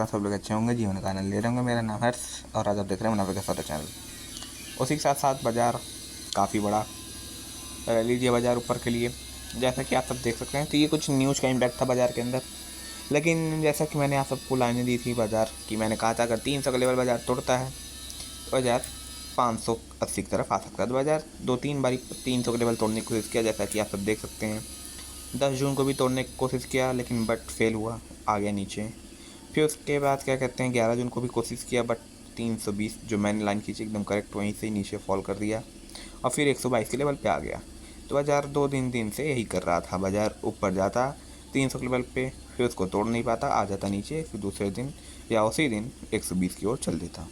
सब लोग अच्छे होंगे। जीवन का आनंद ले रहे होंगे। मेरा नाम हर्ष और आज आप देख रहे हैं मुनाफे का सौदा चैनल। उसी के साथ साथ बाज़ार काफ़ी बड़ा रह लीजिए बाज़ार ऊपर के लिए, जैसा कि आप सब देख सकते हैं। तो ये कुछ न्यूज़ का इम्पैक्ट था बाज़ार के अंदर, लेकिन जैसा कि मैंने आप सबको लाइनें दी थी बाज़ार की, मैंने कहा था अगर 300 का लेवल बाज़ार तोड़ता है तो बाज़ार 580 की तरफ आ सकता है। तो बाज़ार 2-3 बारी 300 का लेवल तोड़ने की कोशिश किया, जैसा कि आप सब देख सकते हैं। 10 जून को भी तोड़ने की कोशिश किया, लेकिन बट फेल हुआ, आ गया नीचे। फिर उसके बाद क्या कहते हैं 11 जून को भी कोशिश किया, बट 320 जो मैंने लाइन खींची एकदम करेक्ट वहीं से नीचे फॉल कर दिया और फिर 122 के लेवल पे आ गया। तो बाज़ार 2 दिन से यही कर रहा था। बाज़ार ऊपर जाता 300 के लेवल पे, फिर उसको तोड़ नहीं पाता, आ जाता नीचे, फिर दूसरे दिन या उसी दिन 120 की ओर चल देता।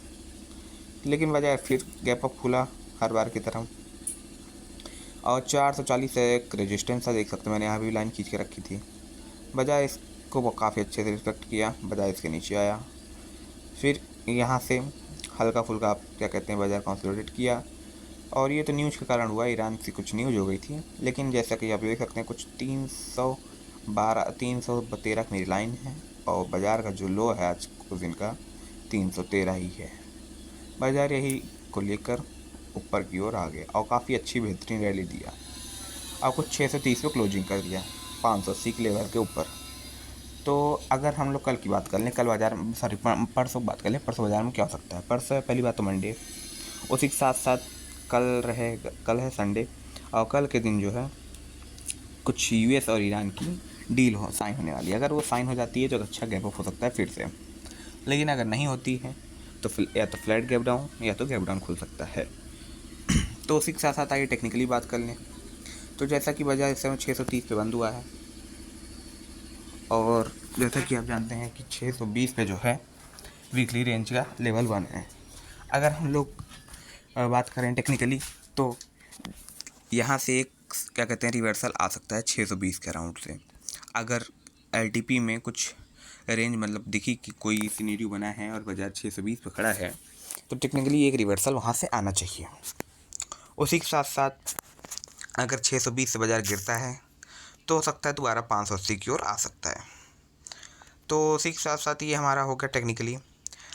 लेकिन बाज़ार फिर गैप अप खुला हर बार की तरह और 440 से एक रेजिस्टेंस था, देख सकते हैं। मैंने यहाँ भी लाइन खींच के रखी थी। बाज़ार इसको वो काफ़ी अच्छे से रिस्पेक्ट किया, बाज़ार इसके नीचे आया। फिर यहाँ से हल्का फुल्का आप क्या कहते हैं बाज़ार कंसोलिडेट किया, और ये तो न्यूज़ के कारण हुआ, ईरान से कुछ न्यूज़ हो गई थी। लेकिन जैसा कि आप देख सकते हैं कुछ 313 की मेरी लाइन है और बाज़ार का जो लो है आज उस दिन का 313 ही है। बाज़ार यही को लेकर ऊपर की ओर आ गया और काफ़ी अच्छी बेहतरीन रैली दिया और कुछ 630 पे क्लोजिंग कर दिया 580 के लेवल के ऊपर। तो अगर हम लोग कल की बात कर लें, कल बाज़ार परसों बात कर लें, परसों बाज़ार में क्या हो सकता है। परसों है पहली बात तो मंडे, उसी के साथ साथ कल है संडे, और कल के दिन जो है कुछ यूएस और ईरान की डील साइन होने वाली है। अगर वो साइन हो जाती है तो अच्छा गैप अप हो सकता है फिर से, लेकिन अगर नहीं होती है तो या तो फ्लैट गैप डाउन या तो गैप डाउन खुल सकता है। तो उसी के साथ साथ आइए टेक्निकली बात कर लें। तो जैसा कि बाज़ार इस समय 630 पे बंद हुआ है और जैसा कि आप जानते हैं कि 620 पे जो है वीकली रेंज का लेवल 1 है। अगर हम लोग बात करें टेक्निकली तो यहाँ से एक क्या कहते हैं रिवर्सल आ सकता है 620 के अराउंड से। अगर एलटीपी में कुछ रेंज मतलब दिखी कि कोई सिनेरियो बना है और बाज़ार 620 पे खड़ा है तो टेक्निकली एक रिवर्सल वहाँ से आना चाहिए। उसी के साथ साथ अगर 620 से बाज़ार गिरता है तो हो सकता है दोबारा 580 की ओर आ सकता है। तो उसी के साथ साथ ये हमारा हो गया टेक्निकली।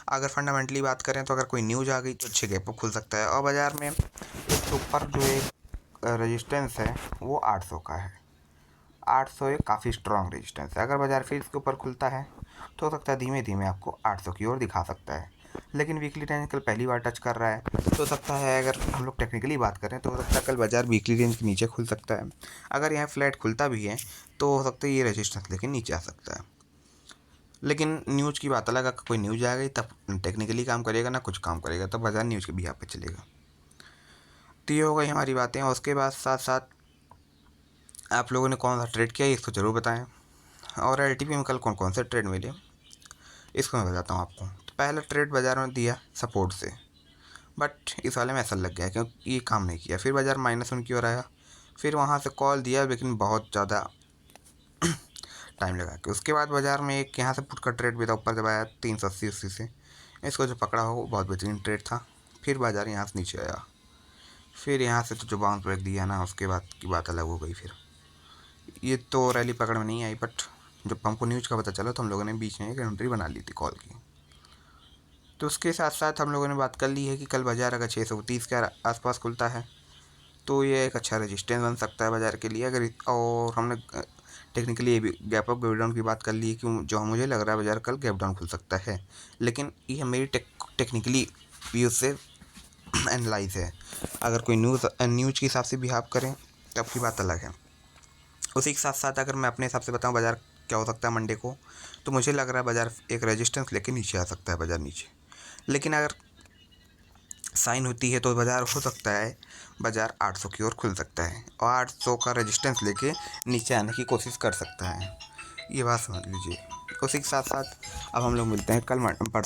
अगर फंडामेंटली बात करें तो अगर कोई न्यूज़ आ गई तो अच्छे गैप अप खुल सकता है और बाज़ार में इसके ऊपर जो एक रेजिस्टेंस है वो 800 का है। 800 एक काफ़ी स्ट्रॉन्ग रेजिस्टेंस है। अगर बाज़ार फिर इसके ऊपर खुलता है तो हो सकता है धीमे धीमे आपको 800 की ओर दिखा सकता है। लेकिन वीकली रेंज कल पहली बार टच कर रहा है तो हो सकता है, अगर हम लोग टेक्निकली बात करें तो हो सकता है कल बाज़ार वीकली रेंज के नीचे खुल सकता है। अगर यहाँ फ्लैट खुलता भी है तो हो सकता है ये रेजिस्टेंस लेकिन नीचे आ सकता है। लेकिन न्यूज़ की बात अलग, अगर कोई न्यूज़ आ गई तब टेक्निकली काम करेगा ना कुछ काम करेगा, तब बाज़ार न्यूज़ के भी यहाँ पे चलेगा। तो ये हो गई हमारी बातें। और उसके बाद साथ साथ आप लोगों ने कौन सा ट्रेड किया इसको ज़रूर बताएं, और एलटीपी में कल कौन कौन से ट्रेड मिले इसको मैं बताता हूँ आपको। तो पहला ट्रेड बाज़ार में दिया सपोर्ट से, बट इस वाले में ऐसा लग गया क्योंकि ये काम नहीं किया। फिर बाज़ार -1 की ओर आया, फिर वहाँ से कॉल दिया लेकिन बहुत ज़्यादा टाइम लगा के। उसके बाद बाज़ार में एक यहाँ से पुट का ट्रेड भी था, ऊपर जब आया 380 से, इसको जो पकड़ा हो बहुत बेहतरीन ट्रेड था। फिर बाज़ार यहाँ से नीचे आया, फिर यहाँ से तो जो बाउंस ब्रेक दिया ना उसके बाद की बात अलग हो गई। फिर ये तो रैली पकड़ में नहीं आई, बट जब हमको न्यूज़ का पता चला तो हम लोगों ने बीच में एक एंट्री बना ली थी कॉल की। तो उसके साथ साथ हम लोगों ने बात कर ली है कि कल बाज़ार अगर 630 के आसपास खुलता है तो ये एक अच्छा रेजिस्टेंस बन सकता है बाज़ार के लिए। अगर और हमने टेक्निकली ये भी गैप अप गैप डाउन की बात कर ली है कि जो मुझे लग रहा है बाज़ार कल गैप डाउन खुल सकता है, लेकिन ये मेरी टेक्निकली व्यू से एनालाइज है। अगर कोई न्यूज़ के हिसाब से भी आप करें तब की बात अलग है। उसी के साथ साथ अगर मैं अपने हिसाब से बताऊं बाज़ार क्या हो सकता है मंडे को, तो मुझे लग रहा है बाज़ार एक रेजिस्टेंस लेके नीचे आ सकता है बाज़ार नीचे। लेकिन अगर साइन होती है तो बाज़ार हो सकता है बाज़ार 800 की ओर खुल सकता है और 800 का रेजिस्टेंस लेके नीचे आने की कोशिश कर सकता है। ये बात समझ लीजिए। उसी के साथ साथ अब हम लोग मिलते हैं कल परसों